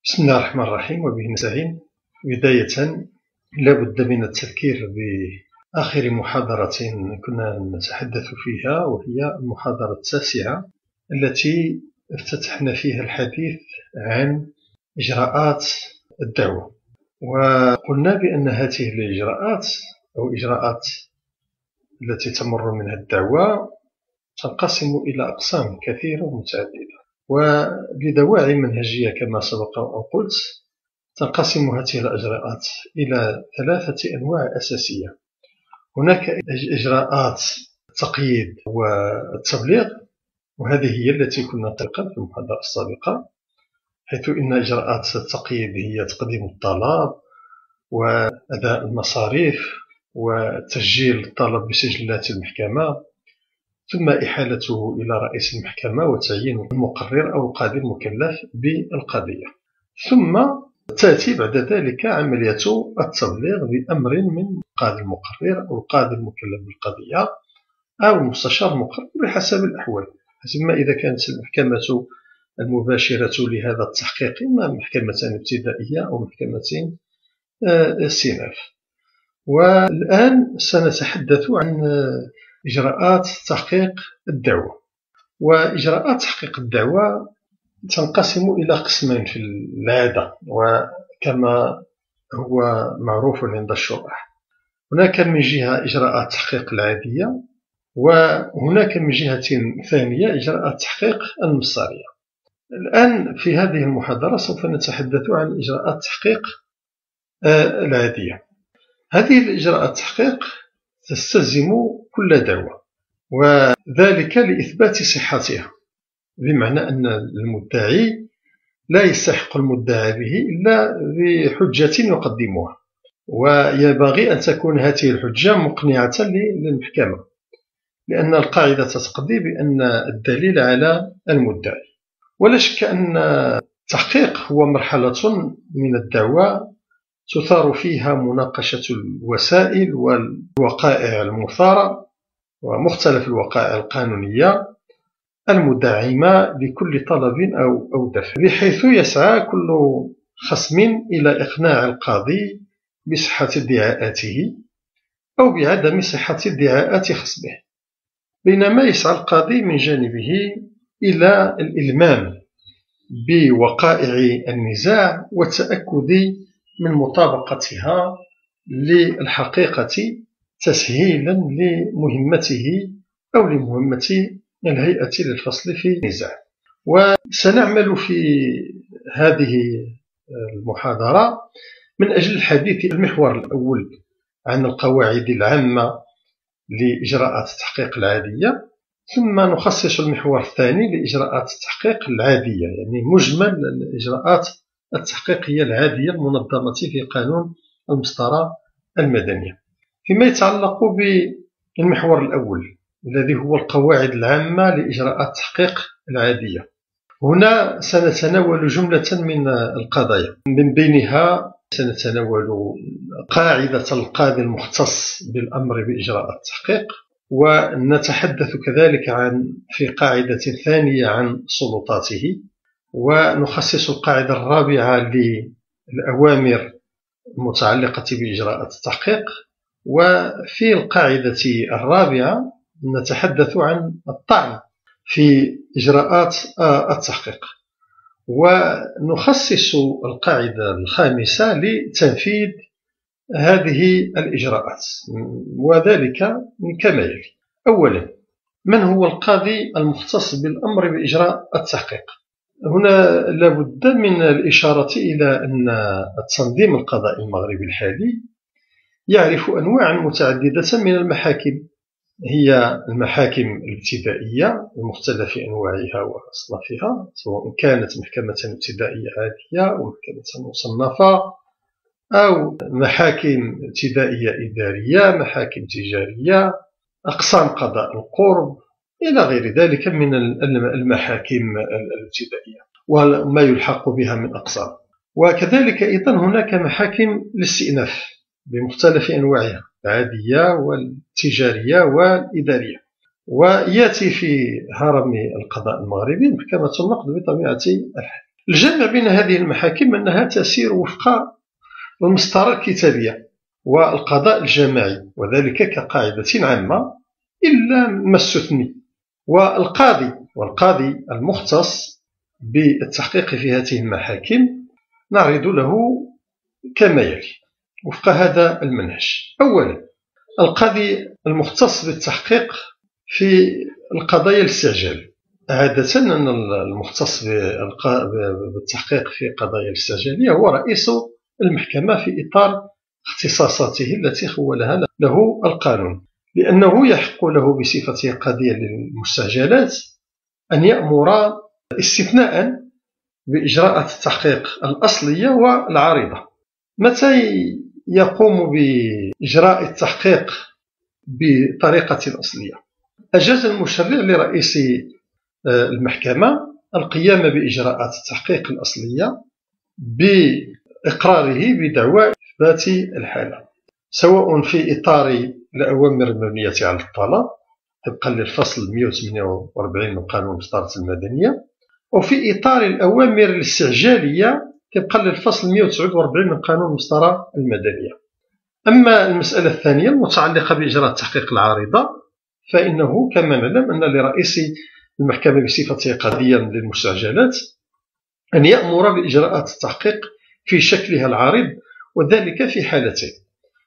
بسم الله الرحمن الرحيم، وبه نستعين. بداية لا بد من التذكير بآخر محاضرة كنا نتحدث فيها، وهي المحاضرة التاسعة التي افتتحنا فيها الحديث عن إجراءات الدعوة. وقلنا بأن هذه الإجراءات أو إجراءات التي تمر منها الدعوة تنقسم إلى أقسام كثيرة ومتعددة، ولدواعي منهجية كما سبق أن قلت تنقسم هذه الإجراءات إلى ثلاثة أنواع أساسية. هناك إجراءات التقييد والتبليغ، وهذه هي التي كنا نطرقها في المحاضرة السابقة، حيث إن إجراءات التقييد هي تقديم الطلب وأداء المصاريف وتسجيل الطلب بسجلات المحكمة، ثم إحالته إلى رئيس المحكمة وتعيين المقرر أو القاضي المكلف بالقضية، ثم تأتي بعد ذلك عملية التبليغ بأمر من القاضي المقرر أو القاضي المكلف بالقضية أو المستشار المقرر بحسب الأحوال، حسب ما إذا كانت المحكمة المباشرة لهذا التحقيق إما محكمة ابتدائية أو محكمة استئناف. والآن سنتحدث عن إجراءات تحقيق الدعوة. وإجراءات تحقيق الدعوة تنقسم إلى قسمين في العادة، وكما هو معروف عند الشرائح. هناك من جهة إجراءات تحقيق العادية، وهناك من جهة ثانية إجراءات تحقيق المصدرية. الآن في هذه المحاضرة سوف نتحدث عن إجراءات تحقيق العادية. هذه الإجراءات التحقيق تستلزم كل دعوة، وذلك لإثبات صحتها، بمعنى أن المدعي لا يستحق المدعى به إلا بحجة يقدمها، وينبغي أن تكون هذه الحجة مقنعة للمحكمة، لأن القاعدة تقتضي بأن الدليل على المدعي. ولا شك أن التحقيق هو مرحلة من الدعوة تثار فيها مناقشة الوسائل والوقائع المثارة ومختلف الوقائع القانونية المدعمة لكل طلب أو دفع، بحيث يسعى كل خصم إلى إقناع القاضي بصحة ادعاءاته أو بعدم صحة ادعاءات خصمه، بينما يسعى القاضي من جانبه إلى الإلمام بوقائع النزاع والتأكد من مطابقتها للحقيقة تسهيلا لمهمته أو لمهمة الهيئة للفصل في النزاع. وسنعمل في هذه المحاضرة من أجل الحديث المحور الأول عن القواعد العامة لإجراءات التحقيق العادية، ثم نخصص المحور الثاني لإجراءات التحقيق العادية، يعني مجمل الإجراءات التحقيقية العادية المنظمة في قانون المسطرة المدنية. فيما يتعلق بالمحور الأول الذي هو القواعد العامة لإجراءات التحقيق العادية، هنا سنتناول جملة من القضايا، من بينها سنتناول قاعدة القاضي المختص بالأمر بإجراء التحقيق، ونتحدث كذلك في قاعدة ثانية عن سلطاته، ونخصص القاعدة الرابعة للأوامر المتعلقة بإجراءات التحقيق، وفي القاعدة الرابعة نتحدث عن الطعن في إجراءات التحقيق، ونخصص القاعدة الخامسة لتنفيذ هذه الإجراءات، وذلك كما يلي. أولا، من هو القاضي المختص بالأمر بإجراء التحقيق؟ هنا لابد من الإشارة إلى أن التنظيم القضائي المغربي الحالي يعرف أنواعا متعددة من المحاكم، هي المحاكم الابتدائية بمختلف أنواعها وأصنافها، سواء كانت محكمة ابتدائية عادية أو محكمة مصنفة أو محاكم ابتدائية إدارية، محاكم تجارية، أقسام قضاء القرب، إلى غير ذلك من المحاكم الابتدائية وما يلحق بها من أقسام. وكذلك أيضا هناك محاكم الاستئناف بمختلف أنواعها، العادية والتجارية والإدارية. ويأتي في هرم القضاء المغربي محكمة النقد بطبيعة الحال. الجامع بين هذه المحاكم أنها تسير وفق المسطرة الكتابية والقضاء الجماعي، وذلك كقاعدة عامة إلا ما استثني. والقاضي المختص بالتحقيق في هذه المحاكم نعرض له كما يلي وفق هذا المنهج. أولا، القاضي المختص بالتحقيق في القضايا الاستعجال. عادة أن المختص بالتحقيق في قضايا الاستعجالية هو رئيس المحكمة في إطار اختصاصاته التي خولها له القانون، لأنه يحق له بصفته قاضيا للمستعجلات أن يأمر استثناء بإجراءات التحقيق الأصلية والعارضة. متى يقوم بإجراء التحقيق بطريقة أصلية؟ أجاز المشرع لرئيس المحكمة القيام بإجراءات التحقيق الأصلية بإقراره بدعوى إثبات الحالة، سواء في إطار الأوامر المبنية على الطلب طبقا للفصل 148 من قانون المسطرة المدنية، أو في إطار الأوامر الاستعجالية طبقا للفصل 149 من قانون المسطرة المدنية. أما المسألة الثانية المتعلقة بإجراء التحقيق العارضة فإنه كما نعلم أن لرئيس المحكمة بصفته قاضيا للمستعجلات أن يأمر بإجراءات التحقيق في شكلها العارض، وذلك في حالتين.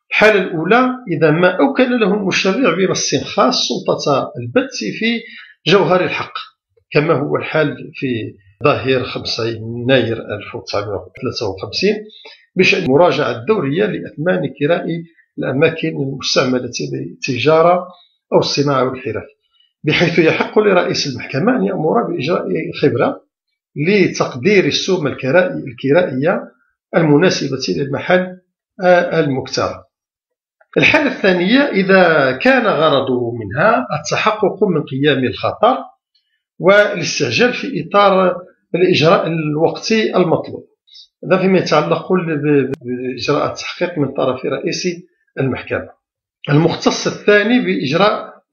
الحالة الأولى إذا ما أوكل له المشرع بنص خاص سلطة البت في جوهر الحق، كما هو الحال في ظاهر 5 يناير 1953 بشأن المراجعة الدورية لأثمان كراء الأماكن المستعملة للتجارة أو الصناعة والحرف، بحيث يحق لرئيس المحكمة أن يأمر بإجراء خبرة لتقدير السوم الكرائية المناسبة للمحل المكترى. الحالة الثانية إذا كان غرضه منها التحقق من قيام الخطر والاستعجال في إطار الإجراء الوقتي المطلوب، هذا فيما يتعلق بإجراء التحقيق من طرف رئيس المحكمة. المختص الثاني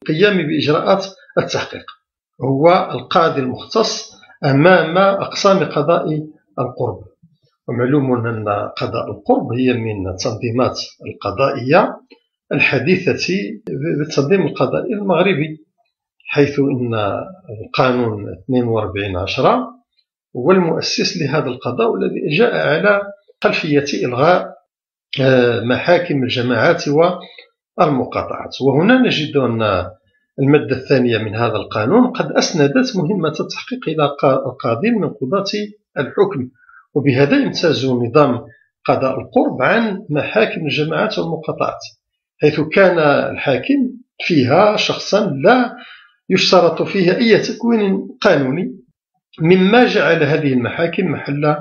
قيام بإجراءات التحقيق هو القاضي المختص أمام أقسام قضاء القرب. ومعلوم أن قضاء القرب هي من التنظيمات القضائية الحديثة بالتنظيم القضائي المغربي، حيث أن القانون 42/10 هو المؤسس لهذا القضاء والذي جاء على خلفية إلغاء محاكم الجماعات والمقاطعات. وهنا نجد أن المادة الثانية من هذا القانون قد أسندت مهمة التحقيق إلى القاضي من قضاة الحكم، وبهذا يمتاز نظام قضاء القرب عن محاكم الجماعات والمقاطعات، حيث كان الحاكم فيها شخصا لا يشترط فيها أي تكوين قانوني، مما جعل هذه المحاكم محل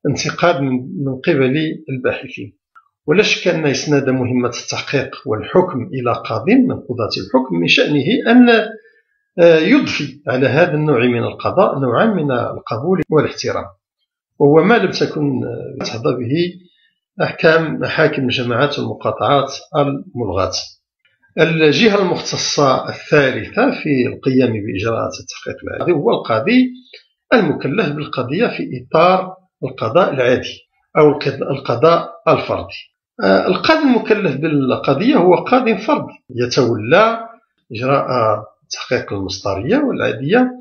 انتقاد من قبل الباحثين. ولا شك أن إسناد مهمة التحقيق والحكم إلى قاض من قضاة الحكم من شأنه أن يضفي على هذا النوع من القضاء نوعا من القبول والاحترام، وهو ما لم تكن تحظى به أحكام محاكم الجماعات والمقاطعات الملغاة. الجهة المختصة الثالثة في القيام بإجراءات التحقيق العادي هو القاضي المكلف بالقضية في إطار القضاء العادي أو القضاء الفردي. القاضي المكلف بالقضية هو قاضي فردي يتولى إجراء تحقيق المسطرية والعادية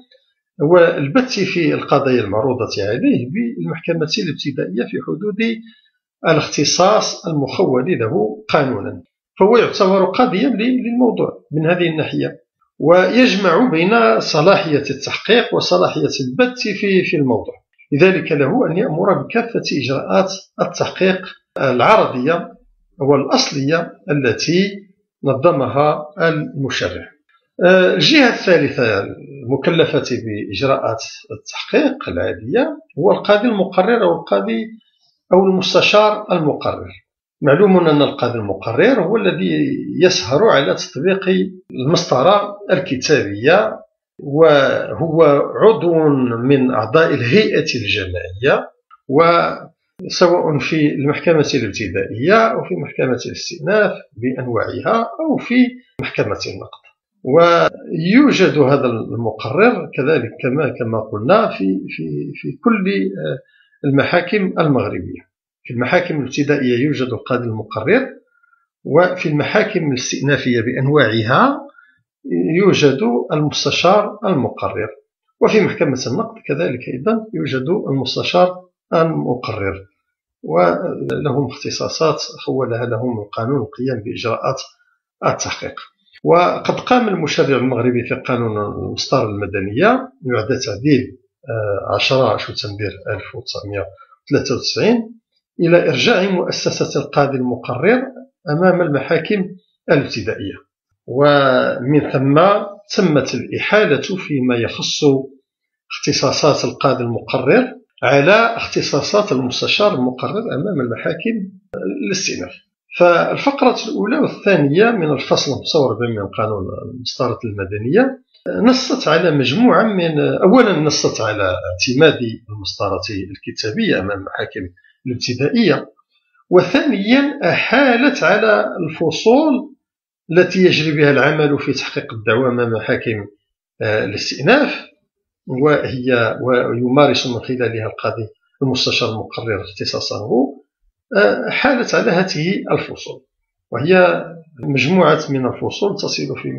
والبت في القضايا المعروضة عليه بالمحكمة الابتدائية في حدود الاختصاص المخول له قانونا، فهو يعتبر قاضيا للموضوع من هذه الناحية، ويجمع بين صلاحية التحقيق وصلاحية البت في الموضوع. لذلك له أن يأمر بكافة إجراءات التحقيق العرضية والأصلية التي نظمها المشرع. الجهة الثالثة المكلفة بإجراءات التحقيق العادية هو القاضي المقرر أو المستشار المقرر. معلوم أن القاضي المقرر هو الذي يسهر على تطبيق المسطرة الكتابية، وهو عضو من أعضاء الهيئة الجماعية، وسواء في المحكمة الابتدائية أو في محكمة الاستئناف بأنواعها أو في محكمة النقض. ويوجد هذا المقرر كذلك كما قلنا في كل المحاكم المغربية. في المحاكم الابتدائية يوجد القاضي المقرر، وفي المحاكم الاستئنافية بأنواعها يوجد المستشار المقرر، وفي محكمة النقد كذلك أيضا يوجد المستشار المقرر، ولهم اختصاصات خولها لهم القانون القيام بإجراءات التحقيق. وقد قام المشرع المغربي في قانون المسطرة المدنية بعد تعديل 10 شتنبر 1993 إلى إرجاع مؤسسة القاضي المقرر أمام المحاكم الابتدائية، ومن ثم تمت الإحالة فيما يخص اختصاصات القاضي المقرر على اختصاصات المستشار المقرر أمام المحاكم الاستئناف. فالفقرة الأولى والثانية من الفصل 45 من قانون المسطرة المدنية نصت على مجموعة أولا نصت على اعتماد المسطرة الكتابية أمام المحاكم الابتدائية، وثانيا أحالت على الفصول التي يجري بها العمل في تحقيق الدعوى أمام محاكم الاستئناف، ويمارس من خلالها القاضي المستشار المقرر اختصاصه. حالت على هذه الفصول، وهي مجموعة من الفصول تصل في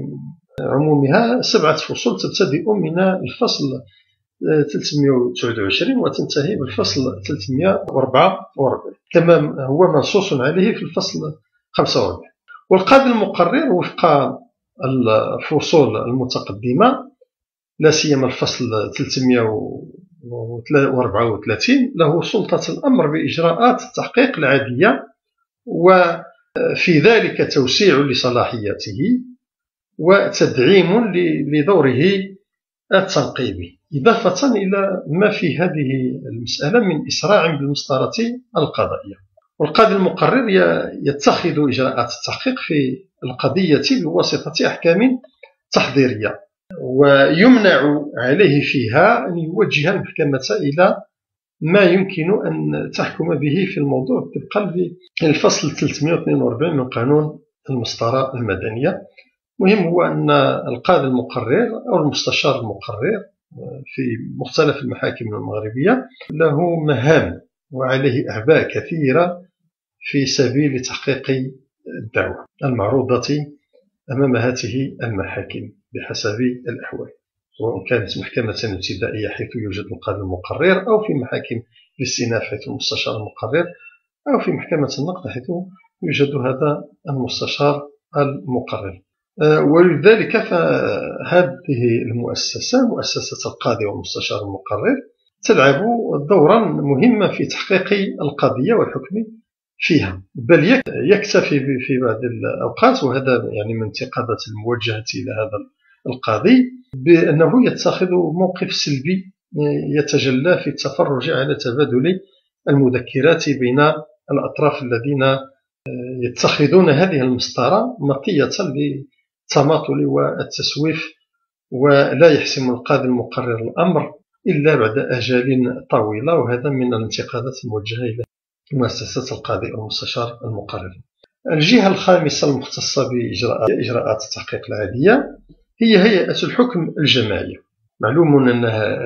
عمومها 7 فصول، تبتدئ من الفصل 329 وتنتهي بالفصل 344 كما هو منصوص عليه في الفصل 45. والقاضي المقرر وفق الفصول المتقدمة لا سيما الفصل 334 له سلطة الأمر بإجراءات التحقيق العادية، وفي ذلك توسيع لصلاحياته وتدعيم لدوره التنقيبي، إضافة إلى ما في هذه المسألة من إسراع بالمسطرة القضائية. والقاضي المقرر يتخذ إجراءات التحقيق في القضية بواسطة أحكام تحضيرية، ويمنع عليه فيها أن يوجه المحكمة إلى ما يمكن أن تحكم به في الموضوع طبقا للفصل 342 من قانون المسطرة المدنية. مهم هو أن القاضي المقرر أو المستشار المقرر في مختلف المحاكم المغربية له مهام وعليه أعباء كثيرة في سبيل تحقيق الدعوة المعروضة أمام هذه المحاكم بحسب الأحوال، سواء كانت محكمة ابتدائية حيث يوجد القاضي المقرر، أو في محاكم الاستئناف حيث المستشار المقرر، أو في محكمة النقد حيث يوجد هذا المستشار المقرر. ولذلك فهذه المؤسسة مؤسسة القاضي والمستشار المقرر تلعب دورا مهما في تحقيق القضية والحكم فيها، بل يكتفي في بعض الأوقات، وهذا يعني من انتقادات الموجهة إلى هذا القاضي، بأنه يتخذ موقف سلبي يتجلى في التفرج على تبادل المذكرات بين الأطراف الذين يتخذون هذه المسطرة مطية للتماطل والتسويف، ولا يحسم القاضي المقرر الأمر إلا بعد أجال طويلة. وهذا من الانتقادات الموجهة إلى مؤسسة القاضي المستشار المقرر. الجهة الخامسة المختصة بإجراءات التحقيق العادية هي هيئة الحكم الجماعية. معلوم أن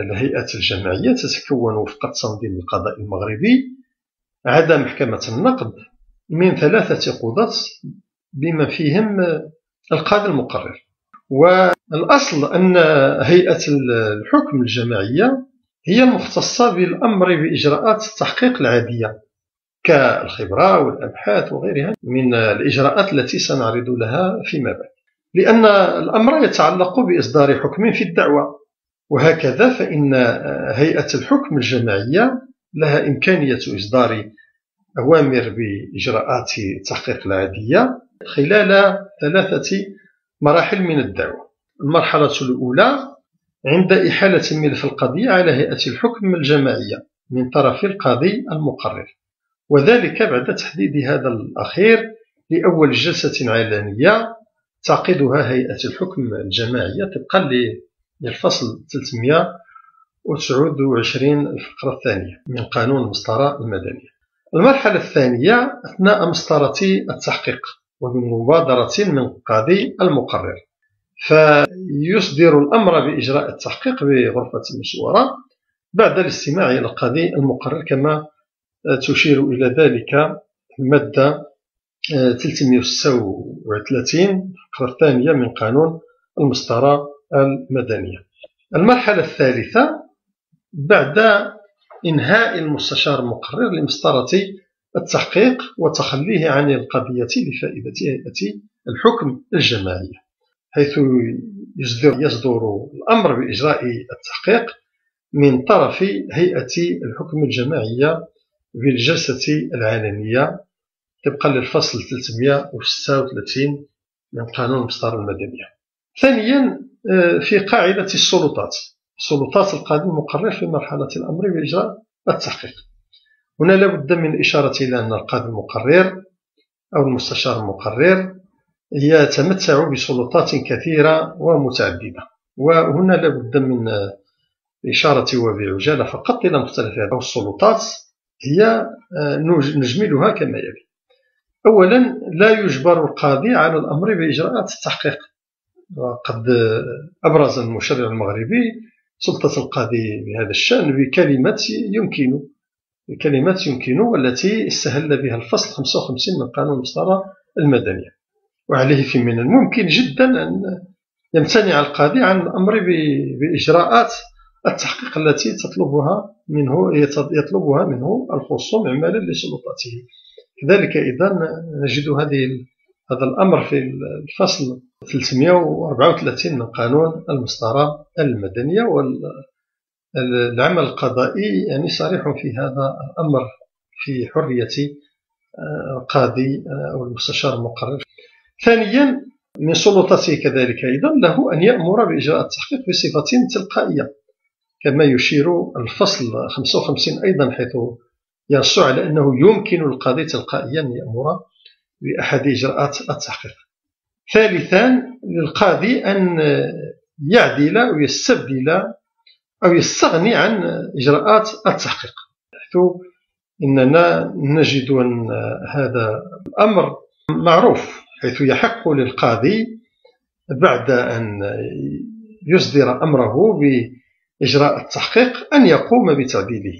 الهيئة الجماعية تتكون وفق التنظيم القضائي المغربي عدا محكمة النقد من 3 قضاة بما فيهم القاضي المقرر. والأصل أن هيئة الحكم الجماعية هي المختصة بالأمر بإجراءات التحقيق العادية كالخبرة والأبحاث وغيرها من الإجراءات التي سنعرض لها فيما بعد، لأن الأمر يتعلق بإصدار حكم في الدعوة. وهكذا فإن هيئة الحكم الجماعية لها إمكانية إصدار أوامر بإجراءات التحقيق العادية خلال 3 مراحل من الدعوة. المرحلة الأولى عند إحالة ملف القضية على هيئة الحكم الجماعية من طرف القاضي المقرر، وذلك بعد تحديد هذا الأخير لأول جلسة علنية تعقدها هيئة الحكم الجماعية طبقا للفصل 329 الفقرة الثانية من قانون المسطرة المدنية. المرحلة الثانية أثناء مسطرة التحقيق وبمبادرة من القاضي المقرر، فيصدر الأمر بإجراء التحقيق بغرفة مشورة بعد الاستماع إلى القاضي المقرر، كما تشير إلى ذلك المادة 336 الفقرة الثانية من قانون المسطرة المدنية. المرحلة الثالثة بعد إنهاء المستشار المقرر لمسطرة التحقيق وتخليه عن القضية لفائدة هيئة الحكم الجماعية، حيث يصدر الأمر بإجراء التحقيق من طرف هيئة الحكم الجماعية بالجلسة العلنية طبقا للفصل 336 من قانون المسطرة المدنية. ثانيا، في قاعدة السلطات القاضي المقرر في مرحلة الأمر بإجراء التحقيق. هنا لا بد من الإشارة إلى أن القاضي المقرر أو المستشار المقرر يتمتع بسلطات كثيرة ومتعددة، وهنا لا بد من الإشارة وبعجالة فقط إلى مختلف هذه السلطات. هي نجملها كما يلي. أولا، لا يجبر القاضي على الأمر بإجراءات التحقيق، وقد أبرز المشرع المغربي سلطة القاضي بهذا الشأن بكلمة يمكن والتي استهل بها الفصل 55 من قانون المسطرة المدنية. وعليه من الممكن جدا أن يمتنع القاضي عن الأمر بإجراءات التحقيق التي يطلبها منه الخصوم إعمالا لسلطاته. كذلك إذا نجد هذا الأمر في الفصل 334 من قانون المسطرة المدنية، والعمل القضائي يعني صريح في هذا الأمر في حرية القاضي أو المستشار المقرر. ثانيا، من سلطته كذلك أيضا له أن يأمر بإجراء التحقيق بصفة تلقائية، كما يشير الفصل 55 أيضا، حيث ينص على أنه يمكن للقاضي تلقائيا أن يأمر بأحد إجراءات التحقيق. ثالثا، للقاضي أن يعدل أو يستبدل أو يستغني عن إجراءات التحقيق، حيث إننا نجد أن هذا الأمر معروف، حيث يحق للقاضي بعد أن يصدر أمره بإجراء التحقيق أن يقوم بتعديله،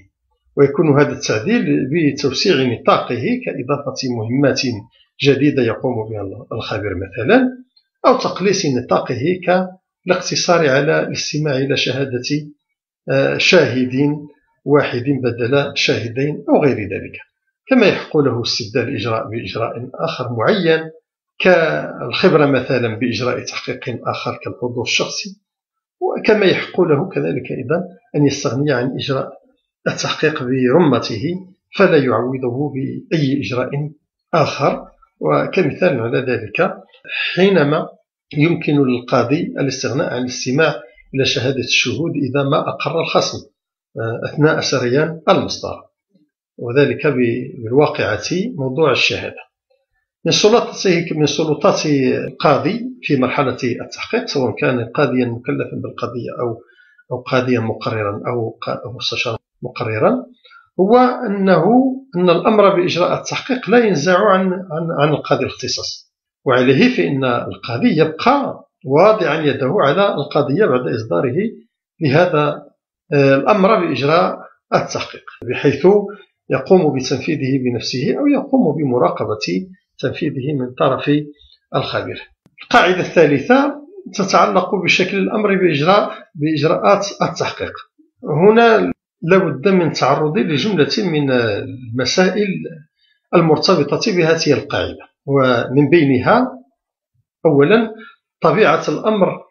ويكون هذا التعديل بتوسيع نطاقه كإضافة مهمات جديدة يقوم بها الخبير مثلا، أو تقليص نطاقه كالاقتصار على الاستماع إلى شهادة شاهد واحد بدل شاهدين أو غير ذلك. كما يحق له استبدال الإجراء بإجراء آخر معين كالخبرة مثلا بإجراء تحقيق آخر كالحضور الشخصي، وكما يحق له كذلك إذا أن يستغني عن إجراء التحقيق برمته فلا يعوضه بأي إجراء آخر. وكمثال على ذلك، حينما يمكن للقاضي الاستغناء عن الاستماع إلى شهادة الشهود إذا ما أقر الخصم أثناء سريان المسطرة، وذلك بالواقعة موضوع الشهادة. من سلطات القاضي في مرحلة التحقيق، سواء كان قاضيا مكلفا بالقضية أو قاضيا مقررا أو مستشارا مقررا، هو أن الأمر بإجراء التحقيق لا ينزع عن القاضي الاختصاص، وعليه فإن القاضي يبقى واضعا يده على القضية بعد إصداره لهذا الأمر بإجراء التحقيق، بحيث يقوم بتنفيذه بنفسه أو يقوم بمراقبة تنفيذه من طرف الخبير. القاعدة الثالثة تتعلق بشكل الأمر بإجراءات التحقيق. هنا لابد من تعرض لجملة من المسائل المرتبطة بهذه القاعدة، ومن بينها أولا طبيعة الأمر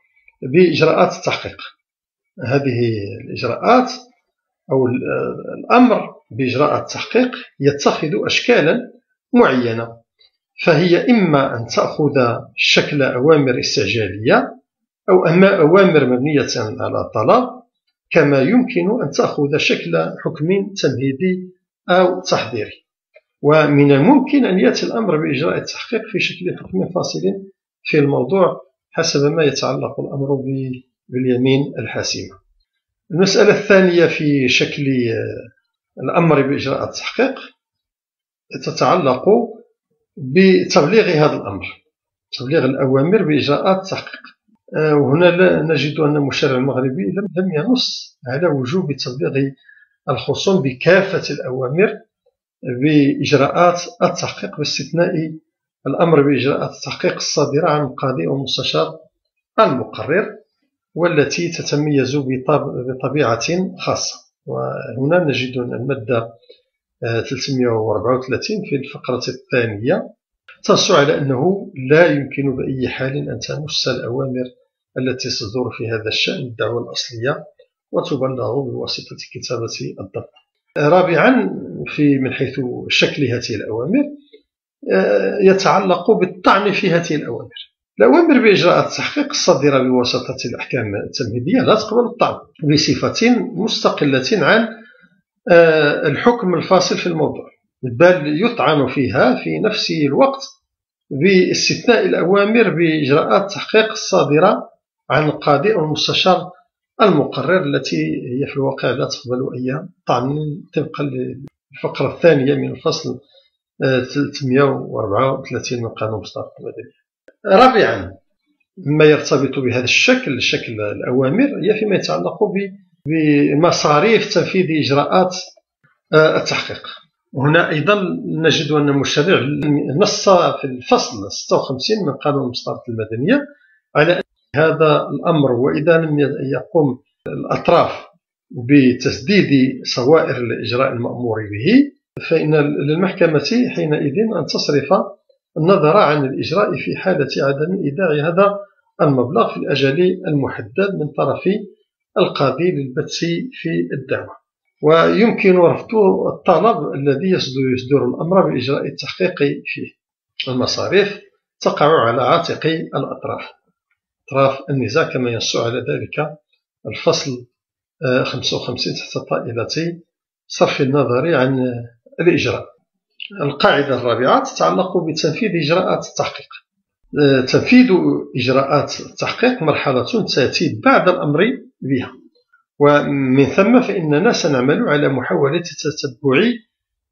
بإجراءات التحقيق. هذه الإجراءات أو الأمر بإجراء التحقيق يتخذ أشكالا معينة، فهي إما أن تأخذ شكل أوامر استعجالية أو أوامر مبنية على طلب، كما يمكن أن تأخذ شكل حكم تمهيدي أو تحضيري. ومن الممكن أن يأتي الأمر بإجراء التحقيق في شكل حكم فاصل في الموضوع حسب ما يتعلق الأمر باليمين الحاسمة. المسألة الثانية في شكل الأمر بإجراء التحقيق تتعلق بتبليغ هذا الأمر، تبليغ الأوامر بإجراءات التحقيق. وهنا نجد أن المشرع المغربي لم ينص على وجوب تبليغ الخصوم بكافة الأوامر بإجراءات التحقيق باستثناء الأمر بإجراءات التحقيق الصادرة عن القاضي أو المستشار المقرر والتي تتميز بطبيعة خاصة. وهنا نجد أن المادة 334 في الفقرة الثانية تنص على أنه لا يمكن بأي حال أن تمس الأوامر التي تصدر في هذا الشأن الدعوة الأصلية وتبلغ بواسطة كتابة الضبط. رابعا، من حيث شكل هذه الأوامر يتعلق بالطعن في هذه الأوامر. الأوامر بإجراءات التحقيق الصادرة بواسطة الأحكام التمهيدية لا تقبل الطعن بصفة مستقلة عن الحكم الفاصل في الموضوع، بل يطعن فيها في نفس الوقت باستثناء الأوامر بإجراءات التحقيق الصادرة عن القاضي أو المستشار المقرر التي هي في الواقع لا تقبل أي طعن طبقا للفقرة الثانية من الفصل 334 من قانون المصطلحات المدنية. رابعا، ما يرتبط بهذا شكل الأوامر هي فيما يتعلق بمصاريف تنفيذ إجراءات التحقيق. هنا أيضا نجد أن المشرع نص في الفصل 56 من قانون المصطلحات المدنية على أن هذا الأمر وإذا لم يقوم الأطراف بتسديد صوائر الإجراء المأمور به فإن للمحكمة حينئذ أن تصرف النظر عن الإجراء في حالة عدم إيداع هذا المبلغ في الأجل المحدد من طرف القاضي للبت في الدعوة. ويمكن رفض الطلب الذي يصدر الأمر بإجراء التحقيق فيه. المصاريف تقع على عاتق أطراف النزاع كما ينص على ذلك الفصل 55 تحت طائلة صرف النظر عن الإجراء. القاعدة الرابعة تتعلق بتنفيذ إجراءات التحقيق. تنفيذ إجراءات التحقيق مرحلة تأتي بعد الأمر بها، ومن ثم فإننا سنعمل على محاولة تتبع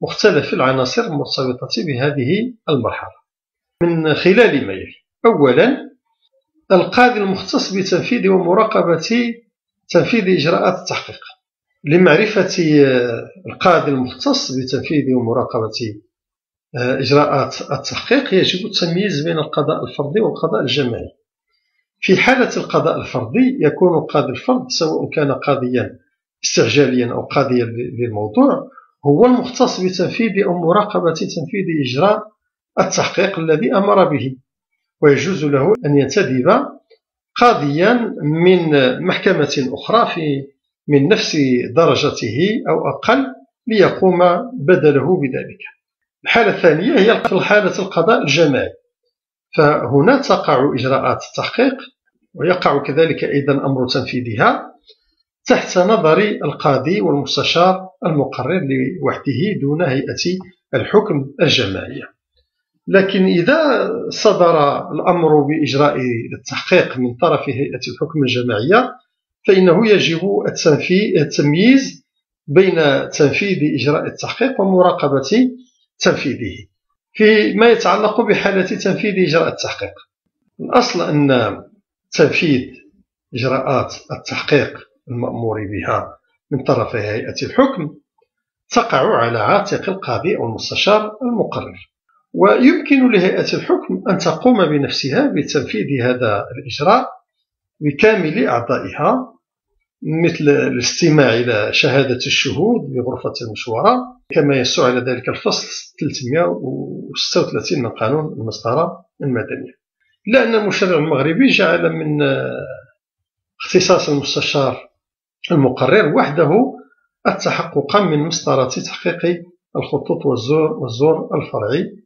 مختلف العناصر المرتبطة بهذه المرحلة من خلال ما يلي. أولا، القاضي المختص بتنفيذ ومراقبة تنفيذ إجراءات التحقيق. لمعرفة القاضي المختص بتنفيذ ومراقبة إجراءات التحقيق يجب التمييز بين القضاء الفردي والقضاء الجماعي. في حالة القضاء الفردي يكون قاضي الفرد سواء كان قاضيا استعجاليا أو قاضيا للموضوع هو المختص بتنفيذ أو مراقبة تنفيذ إجراء التحقيق الذي أمر به، ويجوز له أن ينتدب قاضيا من محكمة أخرى من نفس درجته أو أقل ليقوم بدله بذلك. الحالة الثانية هي في حالة القضاء الجماعي، فهنا تقع إجراءات التحقيق ويقع كذلك أيضا أمر تنفيذها تحت نظر القاضي والمستشار المقرر لوحده دون هيئة الحكم الجماعية. لكن إذا صدر الأمر بإجراء التحقيق من طرف هيئة الحكم الجماعية فإنه يجب التمييز بين تنفيذ إجراء التحقيق ومراقبة تنفيذه. فيما يتعلق بحالة تنفيذ إجراء التحقيق، الأصل أن تنفيذ إجراءات التحقيق المأمور بها من طرف هيئة الحكم تقع على عاتق القاضي أو المستشار المقرر، ويمكن لهيئة الحكم أن تقوم بنفسها بتنفيذ هذا الإجراء بكامل أعضائها، مثل الاستماع إلى شهادة الشهود بغرفة المشورة كما ينص على ذلك الفصل 336 من قانون المسطرة المدنية. لأن المشرع المغربي جعل من اختصاص المستشار المقرر وحده التحقق من مسطرة تحقيق الخطوط والزور الفرعي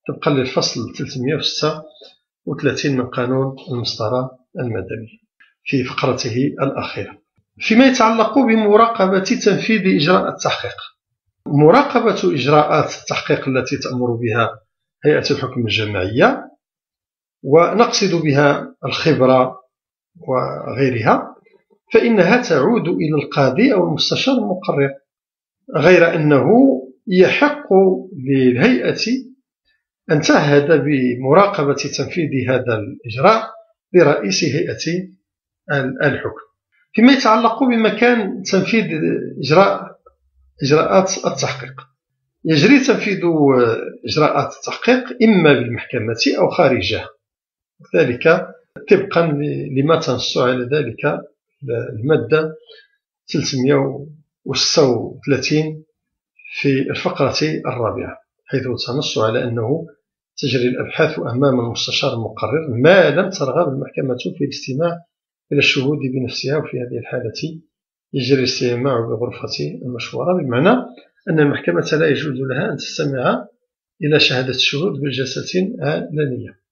طبقا للفصل 336 من قانون المسطرة المدني في فقرته الأخيرة. فيما يتعلق بمراقبة تنفيذ إجراء التحقيق، مراقبة إجراءات التحقيق التي تأمر بها هيئة الحكم الجماعية ونقصد بها الخبرة وغيرها، فإنها تعود إلى القاضي أو المستشار المقرر، غير أنه يحق للهيئة أن تعهد بمراقبة تنفيذ هذا الإجراء لرئيس هيئة الحكم. فيما يتعلق بمكان تنفيذ إجراءات التحقيق، يجري تنفيذ إجراءات التحقيق إما بالمحكمة أو خارجها، ذلك طبقا لما تنص على ذلك المادة 336 في الفقرة الرابعة، حيث تنص على أنه تجري الأبحاث أمام المستشار المقرر ما لم ترغب المحكمة في الاستماع إلى الشهود بنفسها، وفي هذه الحالة يجري الاستماع بغرفة المشورة، بمعنى أن المحكمة لا يجوز لها أن تستمع إلى شهادة الشهود بجلسة علنية.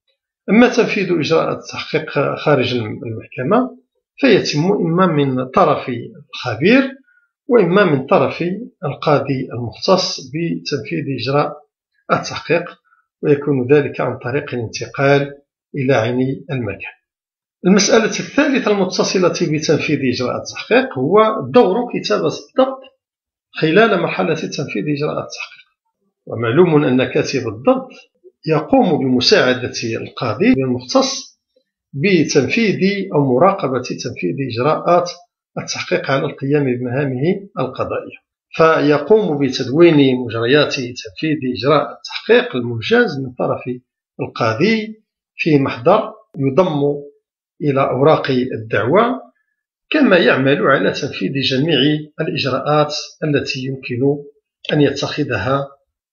أما تنفيذ إجراءات التحقيق خارج المحكمة فيتم إما من طرف الخبير وإما من طرف القاضي المختص بتنفيذ إجراء التحقيق، ويكون ذلك عن طريق الانتقال إلى عين المكان. المسألة الثالثة المتصلة بتنفيذ إجراءات التحقيق هو دور كتابة الضبط خلال مرحلة تنفيذ إجراءات التحقيق. ومعلوم أن كاتب الضبط يقوم بمساعدة القاضي المختص بتنفيذ أو مراقبة تنفيذ إجراءات التحقيق على القيام بمهامه القضائية، فيقوم بتدوين مجريات تنفيذ إجراء التحقيق المنجز من طرف القاضي في محضر يضم إلى أوراق الدعوى، كما يعمل على تنفيذ جميع الإجراءات التي يمكن أن يتخذها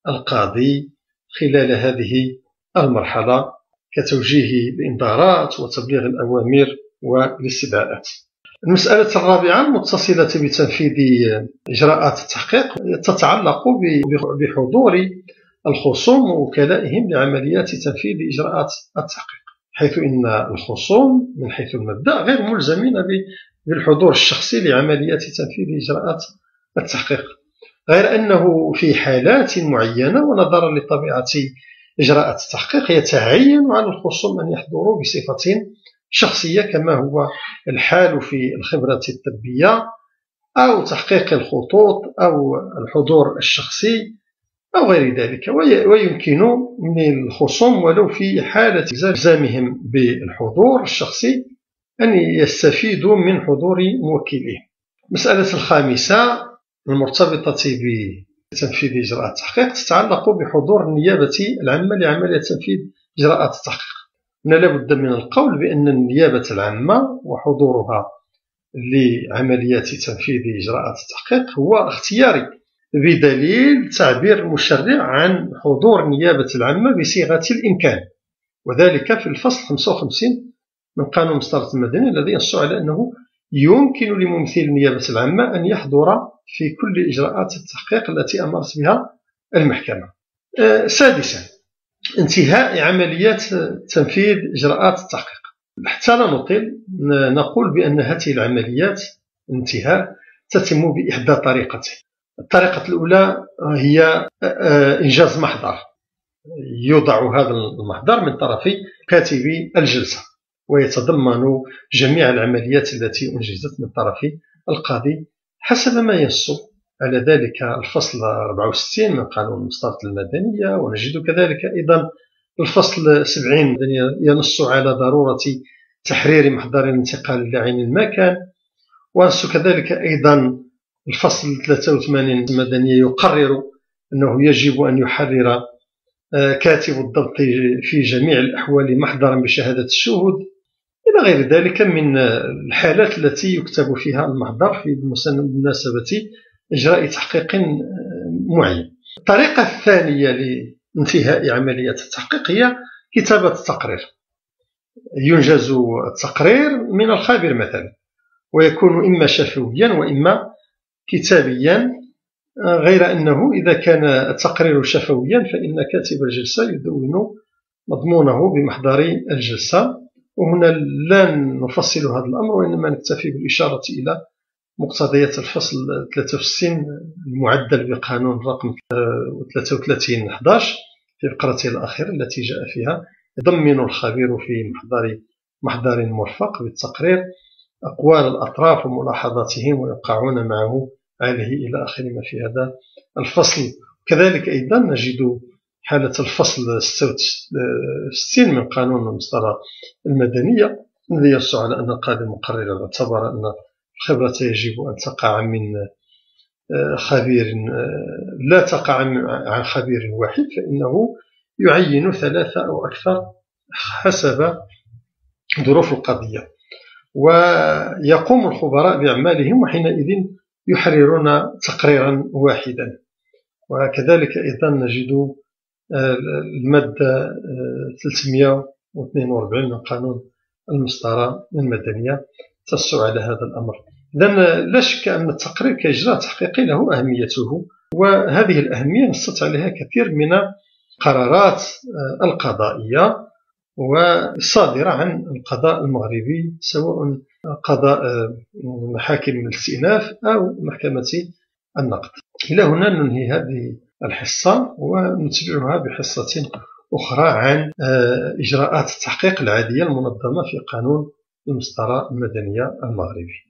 القاضي خلال هذه المرحلة كتوجيه الإنذارات وتبليغ الأوامر والاستدعاءات. المسألة الرابعة المتصلة بتنفيذ إجراءات التحقيق تتعلق بحضور الخصوم ووكلائهم لعمليات تنفيذ إجراءات التحقيق، حيث إن الخصوم من حيث المبدأ غير ملزمين بالحضور الشخصي لعمليات تنفيذ إجراءات التحقيق، غير أنه في حالات معينة ونظرا لطبيعة إجراءات التحقيق يتعين على الخصوم أن يحضروا بصفة شخصية، كما هو الحال في الخبرة الطبية أو تحقيق الخطوط أو الحضور الشخصي أو غير ذلك. ويمكن للخصوم ولو في حالة إلزامهم بالحضور الشخصي أن يستفيدوا من حضور موكلهم. المسألة الخامسة المرتبطة بتنفيذ إجراءات التحقيق تتعلق بحضور النيابة العامة لعملية تنفيذ إجراءات التحقيق. هنا لابد من القول بأن النيابة العامة وحضورها لعمليات تنفيذ إجراءات التحقيق هو اختياري، بدليل تعبير المشرع عن حضور النيابة العامة بصيغة الإمكان، وذلك في الفصل 55 من قانون المصطلحات المدني الذي ينص على أنه يمكن لممثل النيابة العامة أن يحضر في كل إجراءات التحقيق التي أمرت بها المحكمة. سادسا انتهاء عمليات تنفيذ إجراءات التحقيق. حتى لا نطيل نقول بأن هذه العمليات الانتهاء تتم بإحدى طريقتين. الطريقة الأولى هي إنجاز محضر، يوضع هذا المحضر من طرف كاتب الجلسة ويتضمن جميع العمليات التي أنجزت من طرف القاضي حسب ما ينص على ذلك الفصل 64 من قانون المصطلحات المدنية. ونجد كذلك أيضا الفصل 70 ينص على ضرورة تحرير محضر الانتقال إلى عين المكان، ونص كذلك أيضا الفصل 83 المدنية يقرر أنه يجب أن يحرر كاتب الضبط في جميع الأحوال محضرا بشهادة الشهود إلى غير ذلك من الحالات التي يكتب فيها المحضر في مناسبة إجراء تحقيق معين. الطريقة الثانية لانتهاء عملية التحقيق هي كتابة التقرير. ينجز التقرير من الخبير مثلا، ويكون إما شفويا وإما كتابيا، غير أنه إذا كان التقرير شفويا فإن كاتب الجلسة يدون مضمونه بمحضر الجلسة. وهنا لا نفصل هذا الأمر وإنما نكتفي بالإشارة إلى مقتضيات الفصل 63 المعدل بقانون رقم 33/11 في فقرته الأخيرة التي جاء فيها يضمن الخبير في محضر مرفق بالتقرير أقوال الأطراف وملاحظاتهم ويوقعون معه عليه إلى آخر ما في هذا الفصل. كذلك أيضا نجد حالة الفصل 66 من قانون المصطلحات المدنية نص على أن القاضي المقرر اعتبر أن الخبرة يجب أن تقع من خبير، لا تقع عن خبير واحد، فإنه يعين 3 أو أكثر حسب ظروف القضية، ويقوم الخبراء بأعمالهم، وحينئذ يحررون تقريرا واحدا. وكذلك أيضا نجد المادة 342 من قانون المسطرة المدنية تنص على هذا الأمر. إذن لا شك أن التقرير كإجراء تحقيقي له أهميته، وهذه الأهمية نصت عليها كثير من القرارات القضائية والصادرة عن القضاء المغربي، سواء قضاء محاكم الاستئناف أو محكمة النقد. إلى هنا ننهي هذه الحصة، ونتبعها بحصة أخرى عن إجراءات التحقيق العادية المنظمة في قانون المسطرة المدنية المغربي.